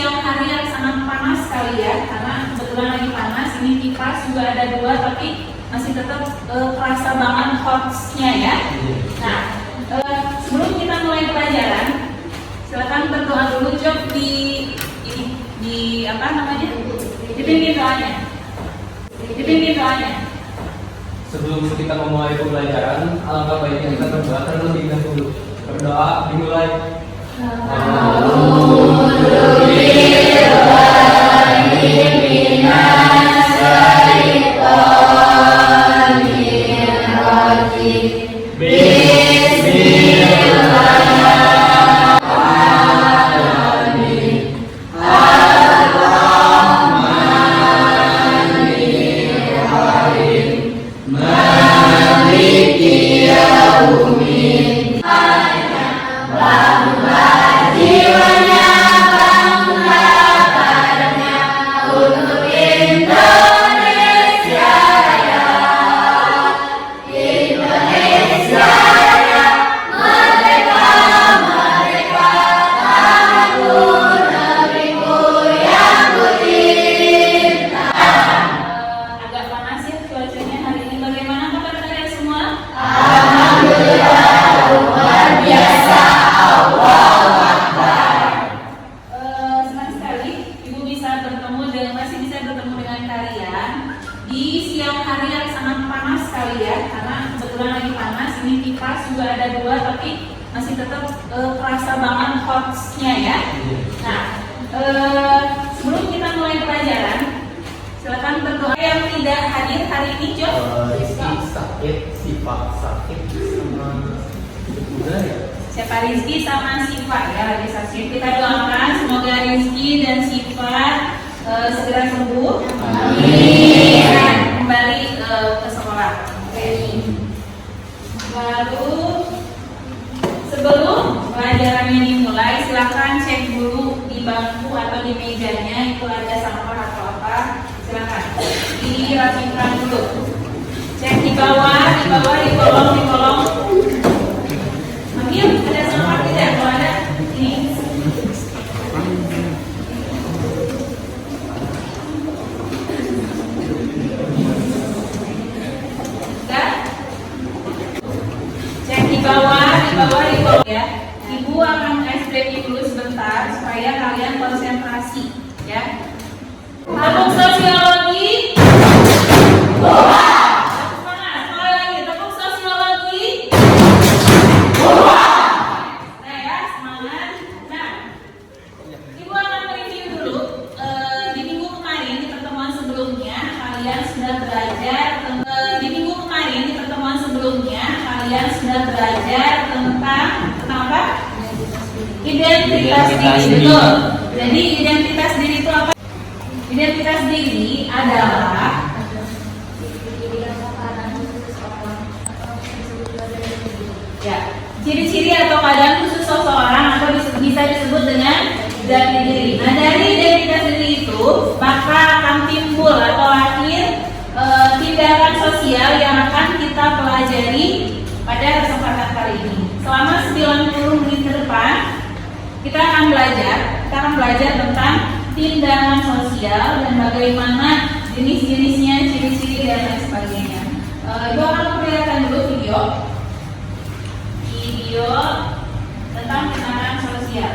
siang hari yang sangat panas sekali ya, karena kebetulan lagi panas. Ini kipas juga ada 2, tapi masih tetap kerasa banget hotnya ya. Nah, sebelum kita mulai pelajaran, silakan berdoa dulu. Job di apa namanya? Dipimpin doanya. Dipimpin doanya. Sebelum kita memulai pembelajaran, alangkah baiknya kita berdoa terlebih dahulu. Berdoa dimulai. Masih tetap kerasa banget hotnya ya. Nah, sebelum kita mulai pelajaran, silakan berdoa. Yang tidak hadir hari ini, Job. Rizky sakit, Siva sakit, sama udah ya. Siapa Rizky sama Siva ya lagi sakit. Kita doakan semoga Rizky dan Siva segera sembuh. Amin. Dan kembali ke sekolah. Lalu sebelum pelajarannya dimulai, silakan cek dulu di bangku atau di mejanya itu ada sampah atau apa, silakan dirapikan dulu. Cek di bawah, di kolong. Ambil ada sampah tidak? Kalau ada, ini. Di bawah ya. Ibu akan ice breaking dulu sebentar supaya kalian konsentrasi ya. Tepuk sosiologi. Sekali lagi, tepuk sosiologi. Nah ya, semangat. Nah, Ibu akan mereview dulu. Di minggu kemarin di pertemuan sebelumnya kalian sudah belajar tentang apa? Identitas diri. Betul. Jadi identitas diri itu apa? Identitas diri adalah ya, ciri-ciri atau keadaan khusus seseorang atau bisa disebut dengan jati diri. Nah, dari identitas diri itu maka akan timbul atau lahir tindakan sosial yang akan kita pelajari pada kesempatan kali ini. Selama 90 menit ke depan kita akan belajar tentang tindakan sosial dan bagaimana jenis-jenisnya, ciri-ciri dan lain sebagainya. Ibu akan perlihatkan dulu video tentang tindakan sosial.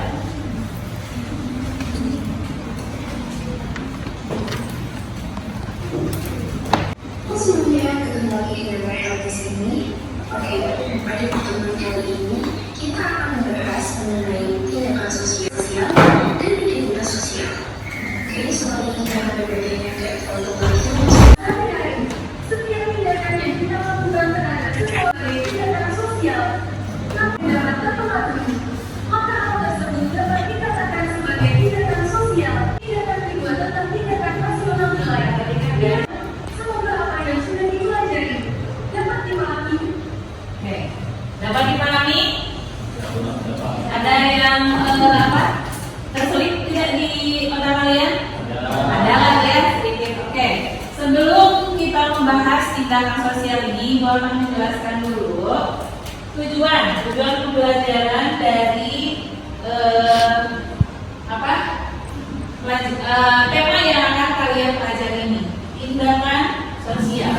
Semuanya ketemu lagi dengan saya di sini. Oke, pada pertemuan kali ini kita akan membahas mengenai tindakan sosial dan identitas sosial. Oke, soal ini jangan berbeda dari foto-foto. Setiap tindakan yang kita lakukan terhadap sebagai tindakan sosial, namun dapat terpatuhi, maka hal tersebut dapat dikatakan sebagai tindakan sosial. Tindakan kedua tentang tindakan rasional wilayah ketika dapat dipahami? Ada yang tersulit tidak di otak kalian? Ada lah ya, sedikit. Oke. Sebelum kita membahas tindakan sosial ini, gue akan menjelaskan dulu tujuan pembelajaran dari tema yang akan kalian pelajari ini tindakan sosial.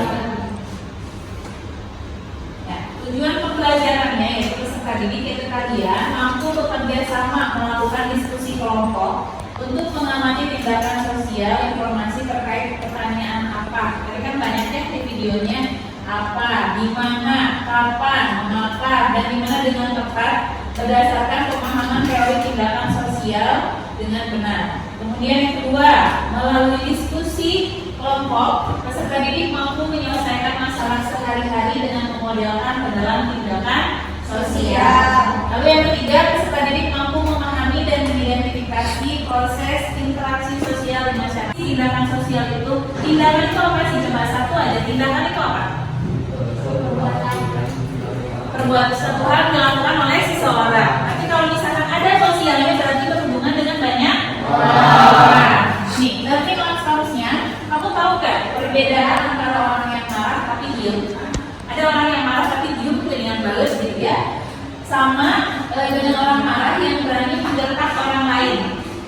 Ya, tujuan pembelajarannya yaitu peserta didik yaitu kalian mampu bekerja sama melakukan diskusi kelompok untuk mengamati tindakan sosial, informasi terkait pertanyaan apa. Jadi kan banyaknya di videonya apa, di mana, kapan, mengapa, dan di mana dengan tepat berdasarkan pemahaman teori tindakan sosial dengan benar. Kemudian yang kedua, melalui diskusi kelompok, peserta didik mampu menyelesaikan masalah sehari-hari dengan memodelkan ke dalam tindakan sosial. Lalu yang ketiga, peserta didik mampu memahami dan mengidentifikasi proses interaksi sosial di masyarakat. Tindakan sosial itu, tindakan itu apa sih? Coba satu aja, tindakan itu apa? Perbuatan satu hal dilakukan oleh seseorang. Tapi kalau misalkan ada sosialnya berarti berhubungan dengan banyak orang. Nih, berarti kalau seharusnya kamu tahu gak perbedaan antara orang yang marah tapi diem? Ada orang yang marah tapi diem dengan balas gitu ya. Sama dengan orang marah yang berani menggertak orang lain.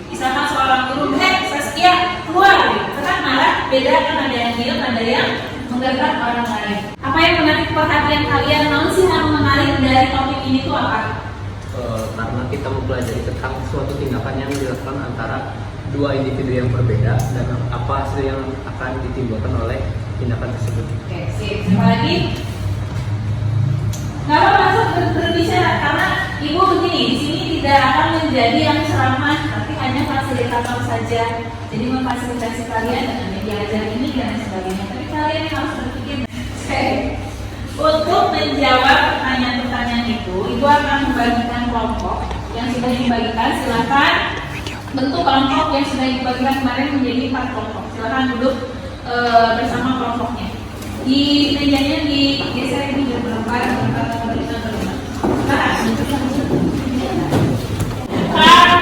Misalkan seorang guru, Saskia keluar, itu kan marah. Beda kan, ada yang diem, ada yang menggertak orang lain. Apa yang menarik perhatian kalian? Mau sih yang menarik dari topik ini tuh apa? Karena kita mempelajari tentang suatu tindakan yang dilakukan antara dua individu yang berbeda dan apa hasil yang akan ditimbulkan oleh tindakan tersebut. Oke, sip. Siapa lagi? Kalau masuk berbicara karena ibu begini, di sini tidak akan menjadi yang ceramah, tapi hanya fasilitator saja. Jadi memfasilitasi kalian dengan media ajar ini dan sebagainya. Tapi kalian yang harus berpikir. Untuk menjawab pertanyaan-pertanyaan itu, ibu akan membagikan kelompok yang sudah dibagikan. Silakan bentuk kelompok yang sudah dibagikan kemarin menjadi 4 kelompok. Silakan duduk bersama kelompoknya. Di mejanya digeser ini berapa?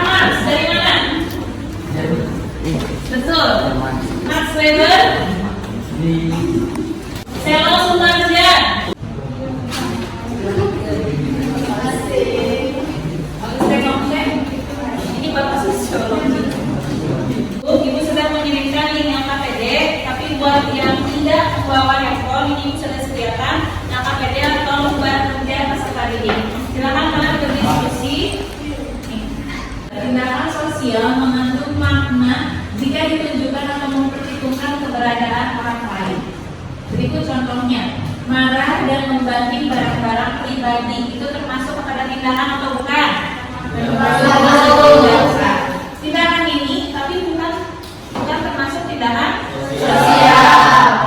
Marx dari mana? Betul. Max Weber. Selo Sumarja. Ini Bapak Sosiologi. Ibu sudah mengirimkan link yang KPD, tapi buat yang tidak membawa handphone ini sudah sediakan yang KPD atau lembar kerja peserta didik. Silakan kalian berdiskusi. Tindakan sosial mengandung makna jika ditunjukkan atau memperhitungkan keberadaan orang lain. Berikut contohnya, marah dan membanting barang-barang pribadi itu termasuk kepada tindakan atau bukan? Termasuk. Tindakan ini tapi bukan termasuk tindakan sosial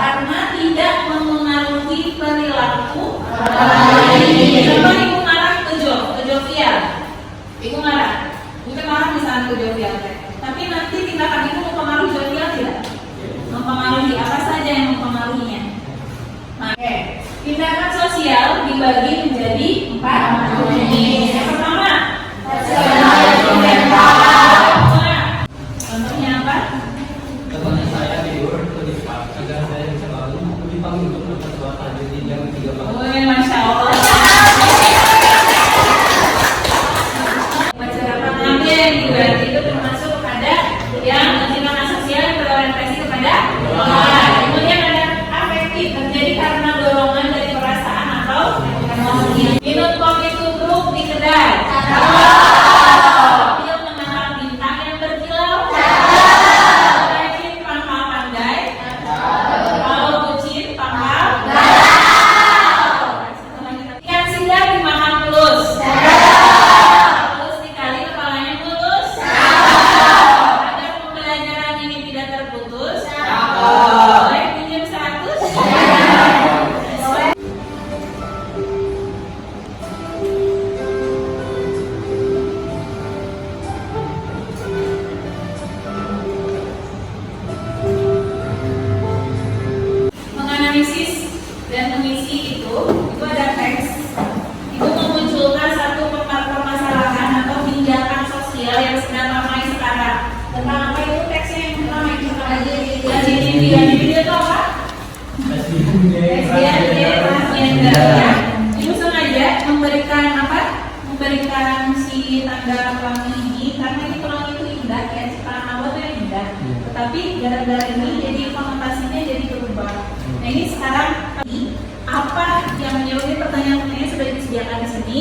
karena tidak memengaruhi perilaku orang lain. Coba ibu marah ke Jovial, ibu marah, mungkin marah misalnya ke Jovial, tapi nanti tindakan itu mempengaruhi Jovial tidak? Mempengaruhi apa saja yang mempengaruhinya? Oke, tindakan sosial dibagi menjadi 4. Yang pertama, contohnya apa? Contohnya saya tidur lebih cepat agar saya bisa bangun dipanggil untuk mempercepat jadi jam 3 pagi. Oh, Masya Allah. Masyarakat lain berarti itu termasuk kepada yang tindakan sosial yang berorientasi kepada orang. Kemudian ada afektif terjadi karena dorongan dari perasaan atau emosi. Minum kopi tubruk di kedai. Film menangkap bintang yang berkilau. Rajin pangkal pandai. Kalau bucin pangkal. Yang singgah dimakan tulus. Tulus dikali kepalanya mulus. Agar pembelajaran ini tidak terputus. Boleh pinjam 100? Menganalisis dan mengisi itu ada teks. Itu memunculkan satu permasalahan atau tindakan sosial yang sedang ramai sekarang. Tentang apa itu teksnya yang pertama itu aja di video itu apa? Transgender. Ibu sengaja memberikan apa? Memberikan si tanda pelangi ini karena ini pelangi itu indah ya, sekarang awal itu indah. Tapi gara-gara ini jadi konotasinya jadi berubah. Nah ini sekarang apa yang menyebabkan pertanyaan-pertanyaan sudah disediakan di sini.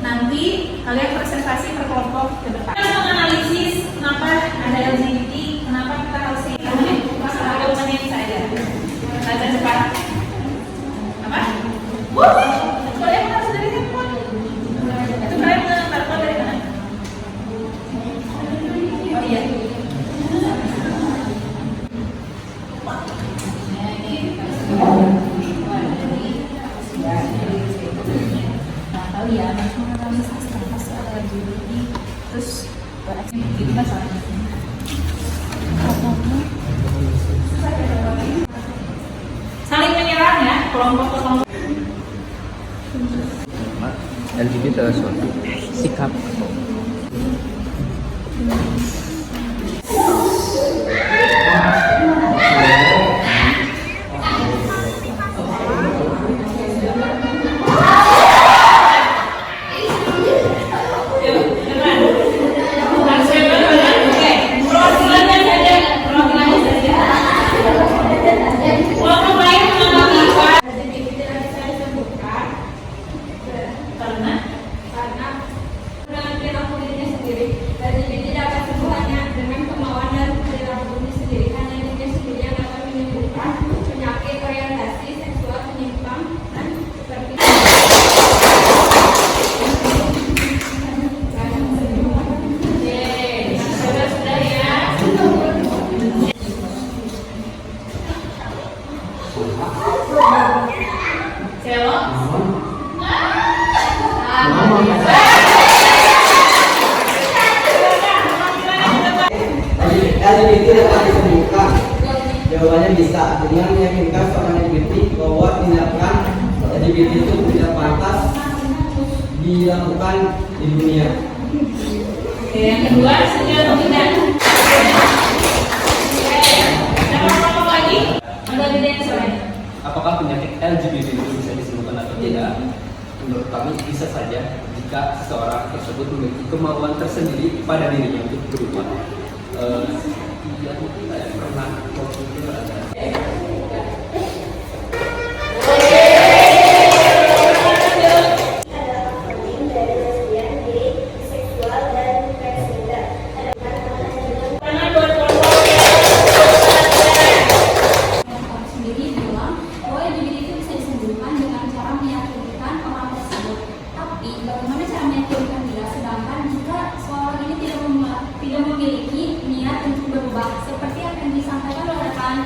Nanti kalian presentasi per kelompok ke depan. Kita menganalisis kenapa ada LGBT, kenapa kita harus masalah jawabannya saja. Baca cepat. Apa? Kalian harus dari handphone. Itu kalian menonton dari mana? Oh iya. Ya, menganalisis kenapa sih ada LGBT, terus itu masalahnya. Saling menyerang ya, kelompok ke kelompok. LGBT adalah suatu sikap LGBT dapat disembuhkan? Jawabannya bisa dengan meyakinkan seorang LGBT bahwa tindakan LGBT itu tidak pantas dilakukan di dunia. Oke, yang kedua, setuju atau tidak? Ada apa lagi? Ada bedanya soalnya. apakah penyakit LGBT itu bisa disembuhkan atau tidak? Menurut kami bisa saja jika seseorang tersebut memiliki kemauan tersendiri pada dirinya untuk berubah. Yang saya pernah waktu itu ada. Bagaimana cara meyakinkan dia, sedangkan jika seorang ini tidak memiliki niat untuk berubah, seperti yang disampaikan oleh rekan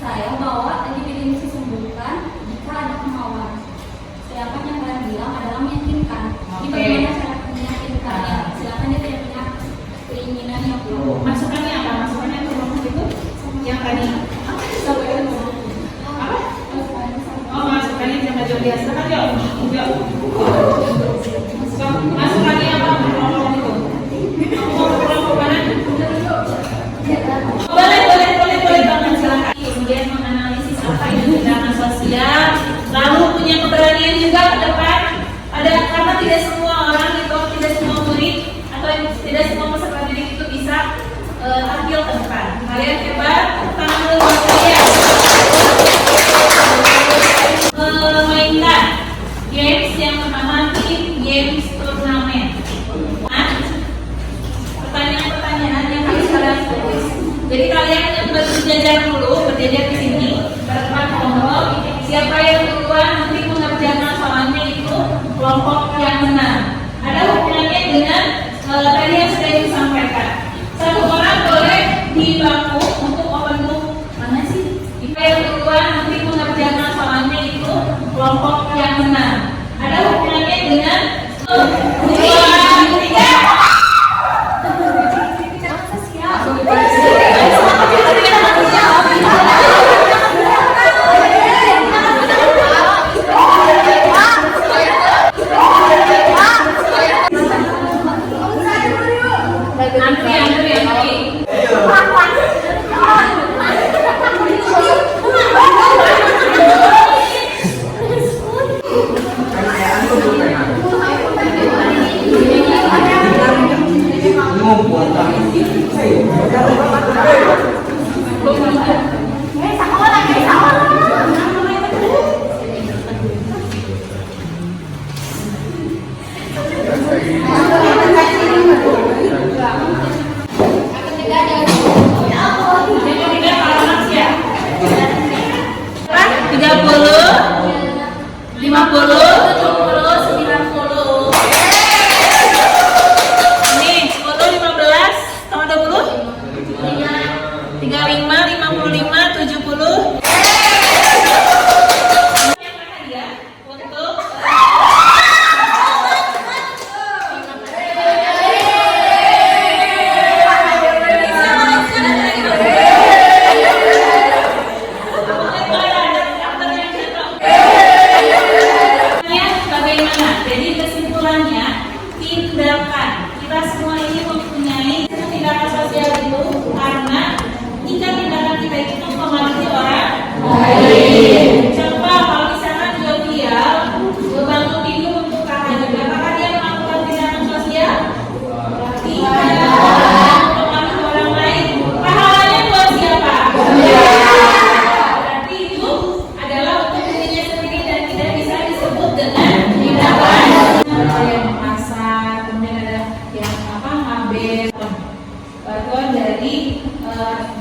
saya bahwa LGBT bisa disembuhkan jika ada kemauan. Sedangkan yang kalian bilang adalah meyakinkan. Ini bagaimana cara meyakinkan ya? Sedangkan dia tidak punya keinginan yang kuat. Masukannya apa? Masukannya ke kelompok itu yang tadi. Apa? Oh, masukannya jangan jauh biasa kan ya? Masukannya apa? Kelompok itu. Mau ke kelompok mana? Boleh banget, silakan. Kemudian menganalisis apa itu tindakan sosial, lalu punya keberanian juga ke depan. Ada karena tidak semua orang itu, tidak semua murid atau tidak semua peserta didik itu bisa tampil ke depan. Kalian hebat, tangan dulu buat kalian. Memainkan games yang pertama games turnamen. Pertanyaan-pertanyaan yang harus kalian tulis. Jadi kalian yang berjajar dulu, berjajar di sini, berdepan kelompok. Siapa yang duluan nanti mengerjakan soalnya itu kelompok yang menang. Ada hubungannya dengan tadi yang sudah disampaikan. Satu orang boleh di bangku untuk open book. Mana sih? Siapa yang duluan nanti mengerjakan soalnya itu kelompok yang menang. Ada hubungannya dengan 2, 3.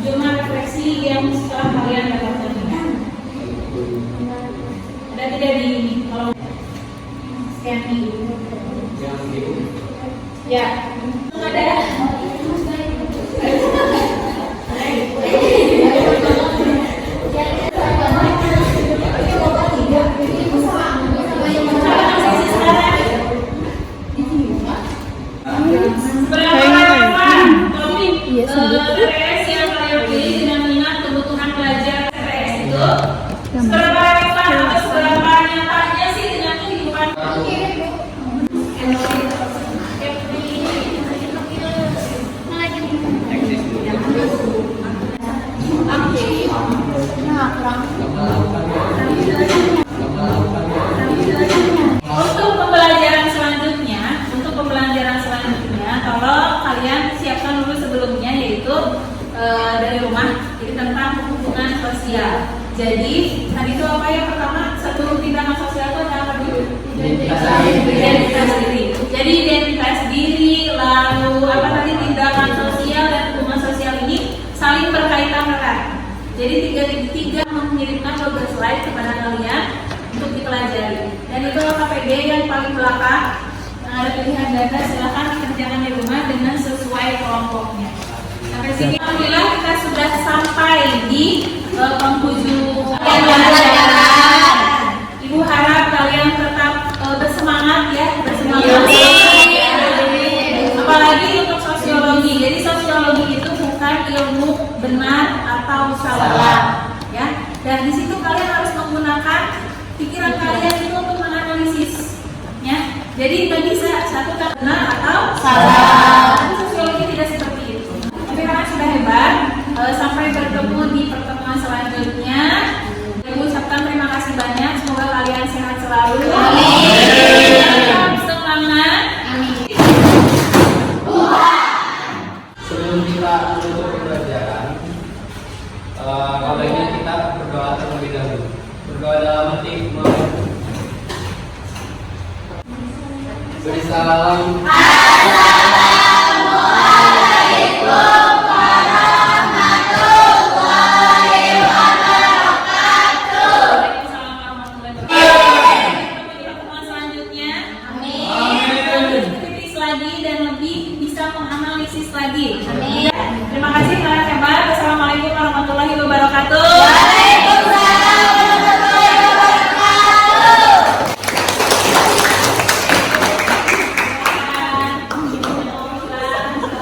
jurnal refleksi yang setelah kalian dapatkan ini. Ada tidak di kalau scan ini? Ya, ada. TPS yang kalian pilih dengan minat kebutuhan belajar TPS itu seberapa relevan atau seberapa nyatanya sih dengan kehidupan? Untuk pembelajaran selanjutnya, tolong kalian siapkan dulu sebelumnya, yaitu dari rumah, jadi tentang hubungan sosial. Jadi tadi itu apa yang pertama, satu tindakan sosial itu ada apa dulu? Identitas diri. Jadi identitas diri, lalu apa tadi, tindakan sosial dan hubungan sosial ini saling berkaitan erat. Jadi tiga mengirimkan logo slide kepada kalian untuk dipelajari. Dan itu KPD yang paling belakang. Ada pilihan data, silakan dikerjakan di rumah dengan sesuai kelompoknya. Sampai sini alhamdulillah kita sudah sampai di penghujung pelajaran. Ibu harap kalian tetap bersemangat ya, bersemangat. Apalagi untuk sosiologi. Jadi sosiologi itu bukan ilmu benar atau salah, ya. Dan di situ kalian harus menggunakan pikiran kalian itu untuk menganalisis, ya. Jadi bagi satu kata benar atau salah. Tapi sosiologi tidak seperti itu. Tapi karena sudah hebat, sampai bertemu di pertemuan selanjutnya. Ibu ucapkan terima kasih banyak. Semoga kalian sehat selalu. Amin. Semangat. Amin. Sebelum kita menutup pembelajaran, kabarnya kita berdoa terlebih dahulu. Berdoa dalam arti beri salam. Assalamualaikum warahmatullahi wabarakatuh. Waalaikumsalam warahmatullahi wabarakatuh. Di pertemuan selanjutnya. Amin. Kritis lagi dan lebih bisa menganalisis lagi. Amin. Terima kasih, kalian hebat. Assalamualaikum warahmatullahi wabarakatuh.